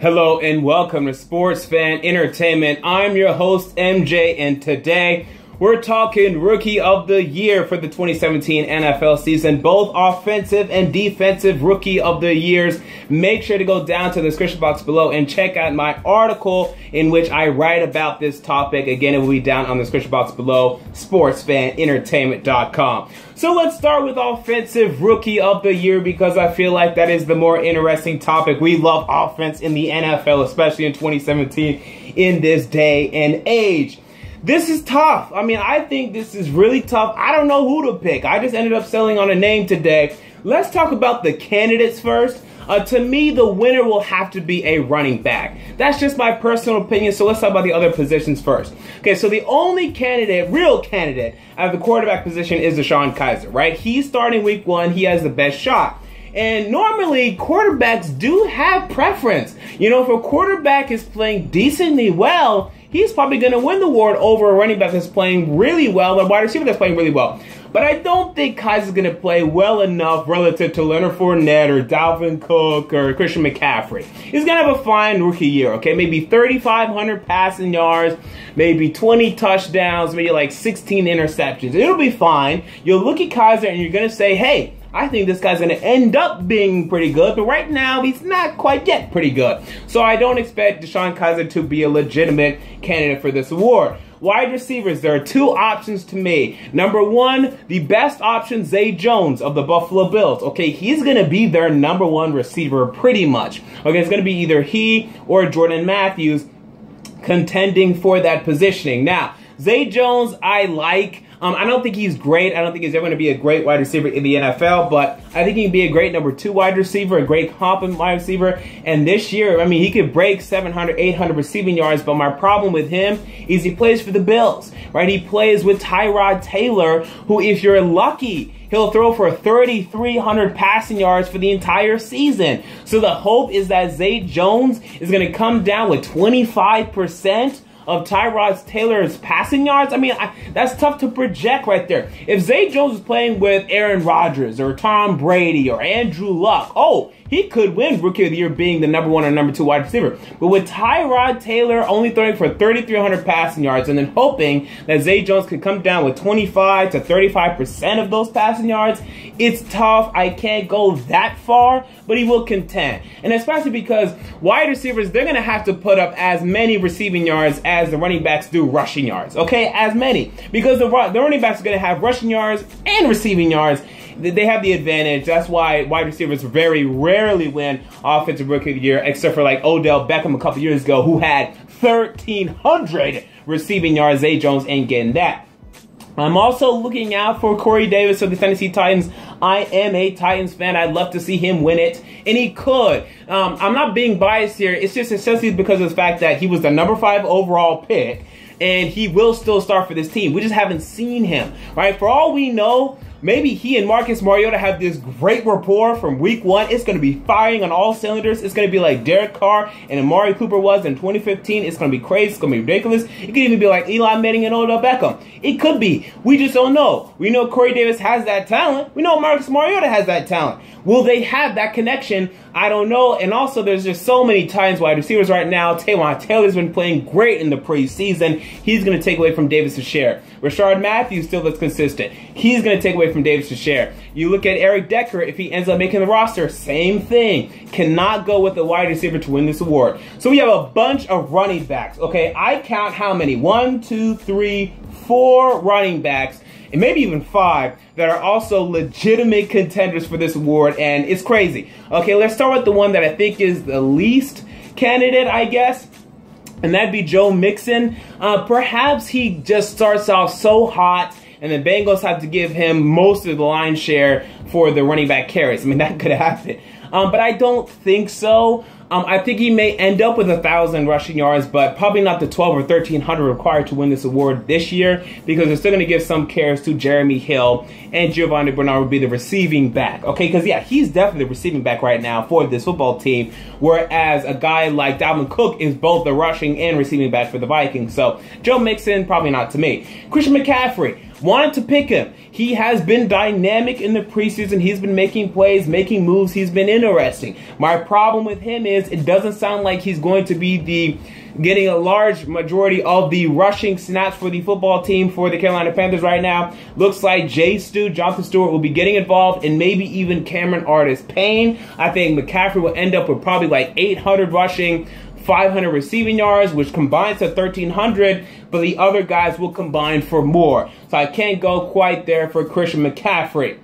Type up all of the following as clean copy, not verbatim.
Hello and welcome to Sports Fan Entertainment. I'm your host MJ, and today we're talking Rookie of the Year for the 2017 NFL season, both offensive and defensive Rookie of the Years. Make sure to go down to the description box below and check out my article in which I write about this topic. Again, it will be down on the description box below, sportsfanentertainment.com. So let's start with Offensive Rookie of the Year because I feel like that is the more interesting topic. We love offense in the NFL, especially in 2017 in this day and age. This is tough. I think this is really tough. I don't know who to pick. I just ended up settling on a name today. Let's talk about the candidates first. To me, the winner will have to be a running back. That's just my personal opinion, so let's talk about the other positions first. Okay, so the only candidate, real candidate, at the quarterback position is Desean Kaiser, right? He's starting week 1. He has the best shot. And normally, quarterbacks do have preference. You know, if a quarterback is playing decently well, he's probably going to win the award over a running back that's playing really well, or a wide receiver that's playing really well. But I don't think Kaiser's going to play well enough relative to Leonard Fournette or Dalvin Cook or Christian McCaffrey. He's going to have a fine rookie year, okay? Maybe 3,500 passing yards, maybe 20 touchdowns, maybe like 16 interceptions. It'll be fine. You'll look at Kaiser and you're going to say, hey, I think this guy's going to end up being pretty good, but right now he's not quite yet pretty good. So I don't expect Desean Kaiser to be a legitimate candidate for this award. Wide receivers, there are two options to me. Number one, the best option, Zay Jones of the Buffalo Bills. Okay, he's going to be their number one receiver pretty much. Okay, it's going to be either he or Jordan Matthews contending for that positioning. Now, Zay Jones, I like. I don't think he's great. I don't think he's ever going to be a great wide receiver in the NFL, but I think he can be a great number 2 wide receiver, a great competent wide receiver. And this year, he could break 700, 800 receiving yards, but my problem with him is he plays for the Bills, right? He plays with Tyrod Taylor, who, if you're lucky, he'll throw for 3,300 passing yards for the entire season. So the hope is that Zay Jones is going to come down with 25% of Tyrod Taylor's passing yards. That's tough to project right there. If Zay Jones is playing with Aaron Rodgers or Tom Brady or Andrew Luck, he could win Rookie of the Year being the number 1 or number 2 wide receiver. But with Tyrod Taylor only throwing for 3,300 passing yards and then hoping that Zay Jones could come down with 25 to 35% of those passing yards, it's tough. I can't go that far, but he will contend. And especially because wide receivers, they're going to have to put up as many receiving yards as the running backs do rushing yards. Okay, as many. Because the running backs are going to have rushing yards and receiving yards. They have the advantage. That's why wide receivers very rarely win Offensive Rookie of the Year, except for like Odell Beckham a couple years ago, who had 1,300 receiving yards. Zay Jones ain't getting that. I'm also looking out for Corey Davis of the Tennessee Titans. I am a Titans fan. I'd love to see him win it, and he could. I'm not being biased here. It's just essentially because of the fact that he was the number 5 overall pick, and he will still start for this team. We just haven't seen him, right? For all we know, maybe he and Marcus Mariota have this great rapport from week 1. It's going to be firing on all cylinders. It's going to be like Derek Carr and Amari Cooper was in 2015. It's going to be crazy. It's going to be ridiculous. It could even be like Eli Manning and Odell Beckham. It could be. We just don't know. We know Corey Davis has that talent. We know Marcus Mariota has that talent. Will they have that connection? I don't know. And also, there's just so many Titans wide receivers right now. Taywan Taylor's been playing great in the preseason. He's going to take away from Davis' share. Rashard Matthews still looks consistent. He's going to take away from Davis' share. You look at Eric Decker, if he ends up making the roster, same thing. Cannot go with a wide receiver to win this award. So we have a bunch of running backs. Okay, I count how many? 1, 2, 3, 4 running backs, and maybe even 5 that are also legitimate contenders for this award, and it's crazy. Okay, let's start with the one that I think is the least candidate, I guess, and that'd be Joe Mixon. Perhaps he just starts off so hot, and the Bengals have to give him most of the line share for the running back carries. That could happen. But I don't think so. I think he may end up with 1,000 rushing yards, but probably not the 12 or 1,300 required to win this award this year, because they're still going to give some carries to Jeremy Hill, and Giovanni Bernard will be the receiving back. Okay, because yeah, he's definitely the receiving back right now for this football team, whereas a guy like Dalvin Cook is both the rushing and receiving back for the Vikings. So Joe Mixon, probably not to me. Christian McCaffrey. wanted to pick him. He has been dynamic in the preseason. He's been making plays, making moves. He's been interesting. My problem with him is it doesn't sound like he's going to be getting a large majority of the rushing snaps for the football team for the Carolina Panthers right now. Looks like Jonathan Stewart will be getting involved, and maybe even Cameron Artis-Payne. I think McCaffrey will end up with probably like 800 rushing, 500 receiving yards, which combines to 1,300, but the other guys will combine for more. So I can't go quite there for Christian McCaffrey.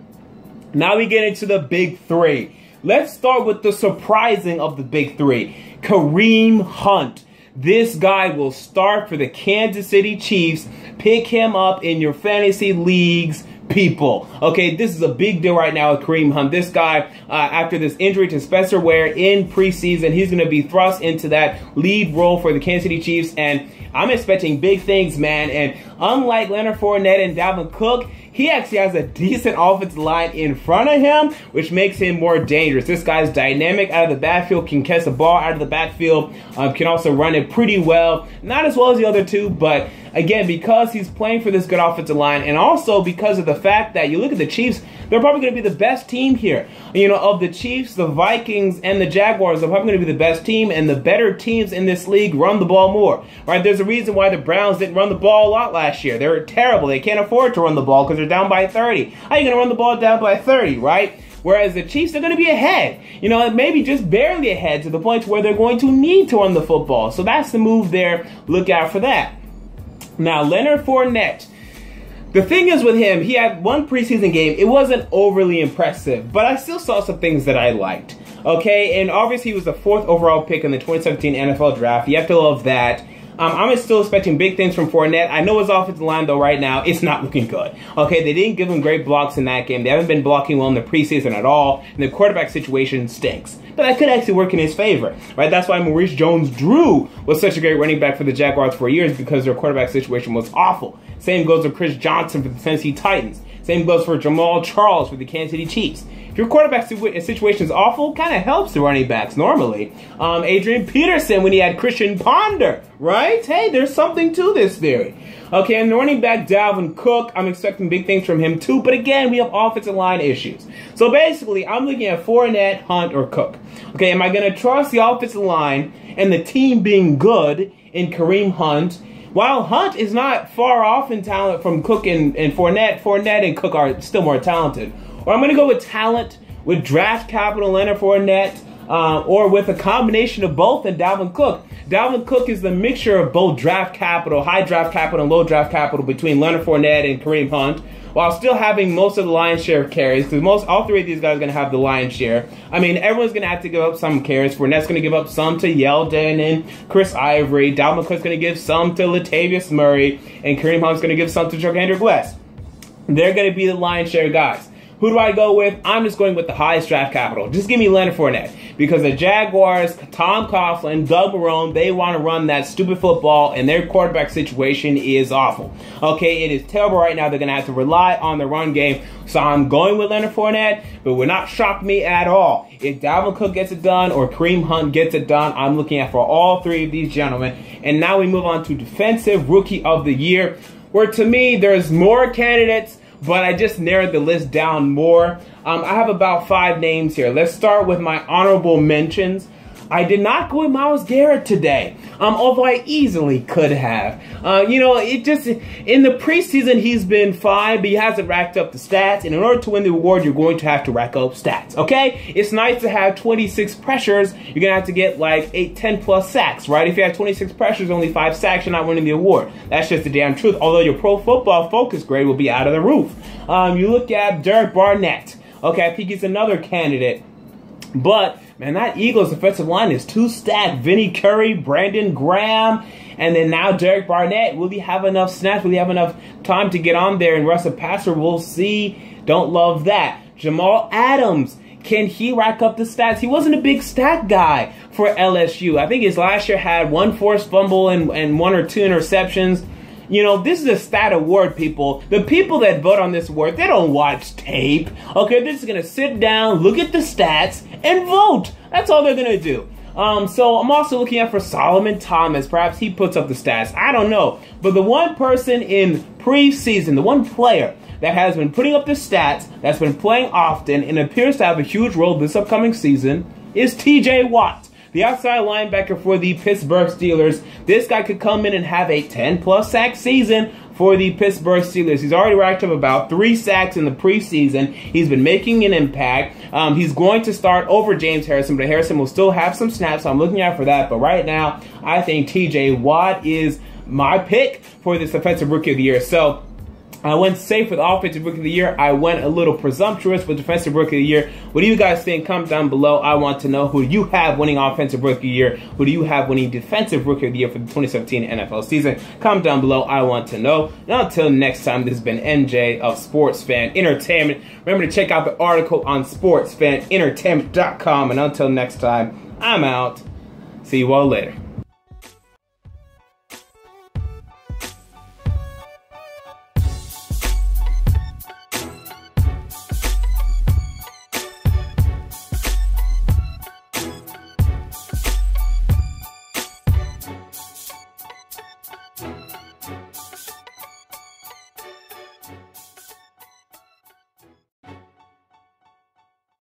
Now we get into the big three. Let's start with the surprising of the big three. Kareem Hunt. This guy will start for the Kansas City Chiefs. Pick him up in your fantasy leagues, people. Okay, this is a big deal right now with Kareem Hunt. This guy, after this injury to Spencer Ware in preseason, he's going to be thrust into that lead role for the Kansas City Chiefs, and I'm expecting big things, man. And unlike Leonard Fournette and Dalvin Cook, he actually has a decent offensive line in front of him, which makes him more dangerous. This guy's dynamic out of the backfield, can catch the ball out of the backfield, can also run it pretty well. Not as well as the other two, but again, because he's playing for this good offensive line, and also because of the fact that you look at the Chiefs, they're probably going to be the best team here. You know, of the Chiefs, the Vikings, and the Jaguars, they're probably going to be the best team, and the better teams in this league run the ball more. Right? There's a reason why the Browns didn't run the ball a lot last year. They were terrible. They can't afford to run the ball because they're down by 30. How are you going to run the ball down by 30, right? Whereas the Chiefs, they're going to be ahead. You know, maybe just barely ahead to the point where they're going to need to run the football. So that's the move there. Look out for that. Now, Leonard Fournette. The thing is with him, he had one preseason game. It wasn't overly impressive, but I still saw some things that I liked. Okay, and obviously he was the 4th overall pick in the 2017 NFL Draft. You have to love that. I'm still expecting big things from Fournette. I know his offensive line, though, right now, it's not looking good. Okay, they didn't give him great blocks in that game. They haven't been blocking well in the preseason at all, and the quarterback situation stinks. But that could actually work in his favor, right? That's why Maurice Jones-Drew was such a great running back for the Jaguars for years, because their quarterback situation was awful. Same goes with Chris Johnson for the Tennessee Titans. Same goes for Jamal Charles for the Kansas City Chiefs. If your quarterback situation is awful, kind of helps the running backs normally. Adrian Peterson when he had Christian Ponder, right? Hey, there's something to this theory. Okay, and the running back Dalvin Cook, I'm expecting big things from him too. But again, we have offensive line issues. So basically, I'm looking at Fournette, Hunt, or Cook. Okay, am I going to trust the offensive line and the team being good in Kareem Hunt? While Hunt is not far off in talent from Cook and Fournette, Fournette and Cook are still more talented. Or I'm going to go with talent, with draft capital, Leonard Fournette, or with a combination of both and Dalvin Cook. Dalvin Cook is the mixture of both draft capital, high draft capital, and low draft capital between Leonard Fournette and Kareem Hunt, while still having most of the lion's share of carries, because all three of these guys are going to have the lion's share. I mean, everyone's going to have to give up some carries. Fournette's going to give up some to Yeldon and Chris Ivory. Dalvin Cook's going to give some to Latavius Murray, and Kareem Hunt's going to give some to Jordandre West. They're going to be the lion's share guys. Who do I go with? I'm just going with the highest draft capital. Just give me Leonard Fournette. Because the Jaguars, Tom Coughlin, Doug Marrone, they want to run that stupid football, and their quarterback situation is awful. Okay, it is terrible right now. They're going to have to rely on the run game. So I'm going with Leonard Fournette, but it would not shock me at all if Dalvin Cook gets it done or Kareem Hunt gets it done. I'm looking at for all three of these gentlemen. And now we move on to Defensive Rookie of the Year, where to me, there's more candidates, but I just narrowed the list down more. I have about 5 names here. Let's start with my honorable mentions. I did not go with Myles Garrett today, although I easily could have. You know, it just, in the preseason, he's been fine, but he hasn't racked up the stats. And in order to win the award, you're going to have to rack up stats, okay? It's nice to have 26 pressures. You're going to have to get like 10 plus sacks, right? If you have 26 pressures, only 5 sacks, you're not winning the award. That's just the damn truth. Although your Pro Football Focus grade will be out of the roof. You look at Derek Barnett. Okay, I think he's another candidate. But, man, that Eagles defensive line is too stacked. Vinny Curry, Brandon Graham, and then now Derek Barnett. Will he have enough snaps? Will he have enough time to get on there and rush a passer? We'll see. Don't love that. Jamal Adams. Can he rack up the stats? He wasn't a big stat guy for LSU. I think his last year had 1 forced fumble and 1 or 2 interceptions. You know, this is a stat award, people. The people that vote on this award, they don't watch tape. Okay, they're just going to sit down, look at the stats, and vote. That's all they're going to do. So I'm also looking out for Solomon Thomas. Perhaps he puts up the stats. I don't know. But the one person in preseason, the one player that has been putting up the stats, that's been playing often, and appears to have a huge role this upcoming season, is TJ Watt, the outside linebacker for the Pittsburgh Steelers. This guy could come in and have a 10-plus sack season for the Pittsburgh Steelers. He's already racked up about 3 sacks in the preseason. He's been making an impact. He's going to start over James Harrison, but Harrison will still have some snaps, so I'm looking out for that. But right now, I think TJ Watt is my pick for this Offensive Rookie of the Year. So I went safe with Offensive Rookie of the Year. I went a little presumptuous with Defensive Rookie of the Year. What do you guys think? Comment down below. I want to know who you have winning Offensive Rookie of the Year. Who do you have winning Defensive Rookie of the Year for the 2017 NFL season? Comment down below. I want to know. And until next time, this has been MJ of Sports Fan Entertainment. Remember to check out the article on sportsfanentertainment.com. And until next time, I'm out. See you all later.